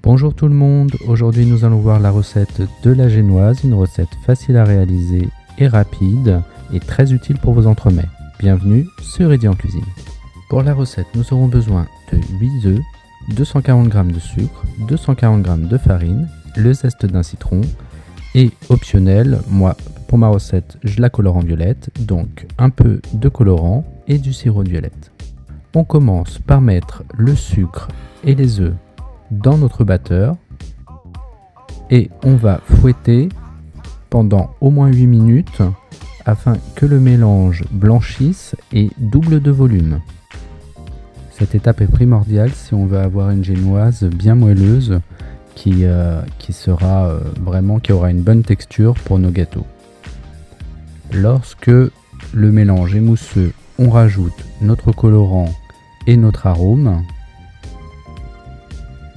Bonjour tout le monde, aujourd'hui nous allons voir la recette de la génoise, une recette facile à réaliser et rapide et très utile pour vos entremets. Bienvenue sur Eddy en cuisine. Pour la recette, nous aurons besoin de 8 œufs, 240 g de sucre, 240 g de farine, le zeste d'un citron et optionnel, moi pour ma recette je la colore en violette, donc un peu de colorant et du sirop de violette. On commence par mettre le sucre et les œufs dans notre batteur et on va fouetter pendant au moins 8 minutes afin que le mélange blanchisse et double de volume. Cette étape est primordiale si on veut avoir une génoise bien moelleuse qui aura une bonne texture pour nos gâteaux. Lorsque le mélange est mousseux, on rajoute notre colorant et notre arôme.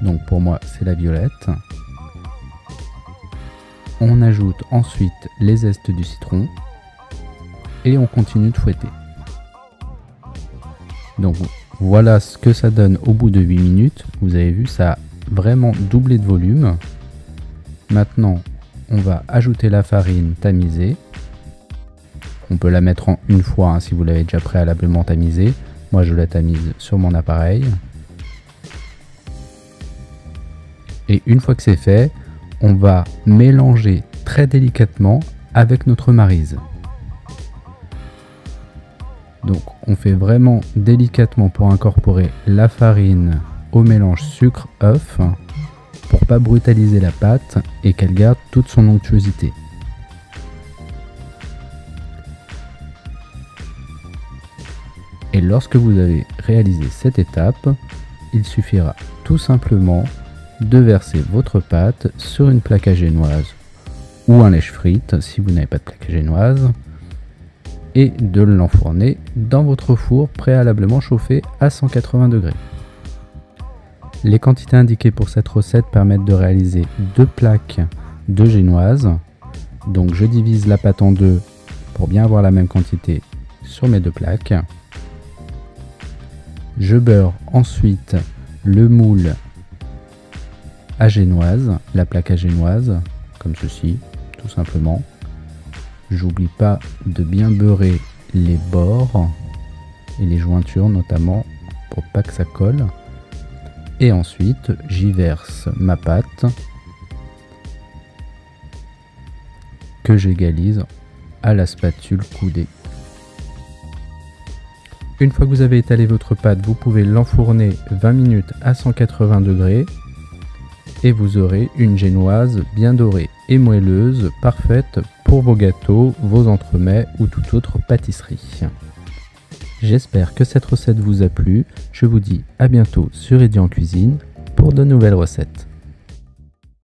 Donc pour moi c'est la violette. On ajoute ensuite les zestes du citron et on continue de fouetter. Donc voilà ce que ça donne au bout de 8 minutes. Vous avez vu, ça a vraiment doublé de volume. Maintenant on va ajouter la farine tamisée. On peut la mettre en une fois si vous l'avez déjà préalablement tamisée. Moi je la tamise sur mon appareil. Et une fois que c'est fait, on va mélanger très délicatement avec notre maryse. Donc on fait vraiment délicatement pour incorporer la farine au mélange sucre-œuf pour pas brutaliser la pâte et qu'elle garde toute son onctuosité. Et lorsque vous avez réalisé cette étape, il suffira tout simplement de verser votre pâte sur une plaque à génoise ou un lèche-frite si vous n'avez pas de plaque à génoise et de l'enfourner dans votre four préalablement chauffé à 180 degrés. Les quantités indiquées pour cette recette permettent de réaliser 2 plaques de génoise. Donc je divise la pâte en deux pour bien avoir la même quantité sur mes 2 plaques. Je beurre ensuite le moule à génoise, la plaque à génoise, comme ceci, tout simplement. J'oublie pas de bien beurrer les bords et les jointures notamment pour pas que ça colle. Et ensuite, j'y verse ma pâte que j'égalise à la spatule coudée. Une fois que vous avez étalé votre pâte, vous pouvez l'enfourner 20 minutes à 180 degrés. Et vous aurez une génoise bien dorée et moelleuse, parfaite pour vos gâteaux, vos entremets ou toute autre pâtisserie. J'espère que cette recette vous a plu. Je vous dis à bientôt sur Eddy en cuisine pour de nouvelles recettes.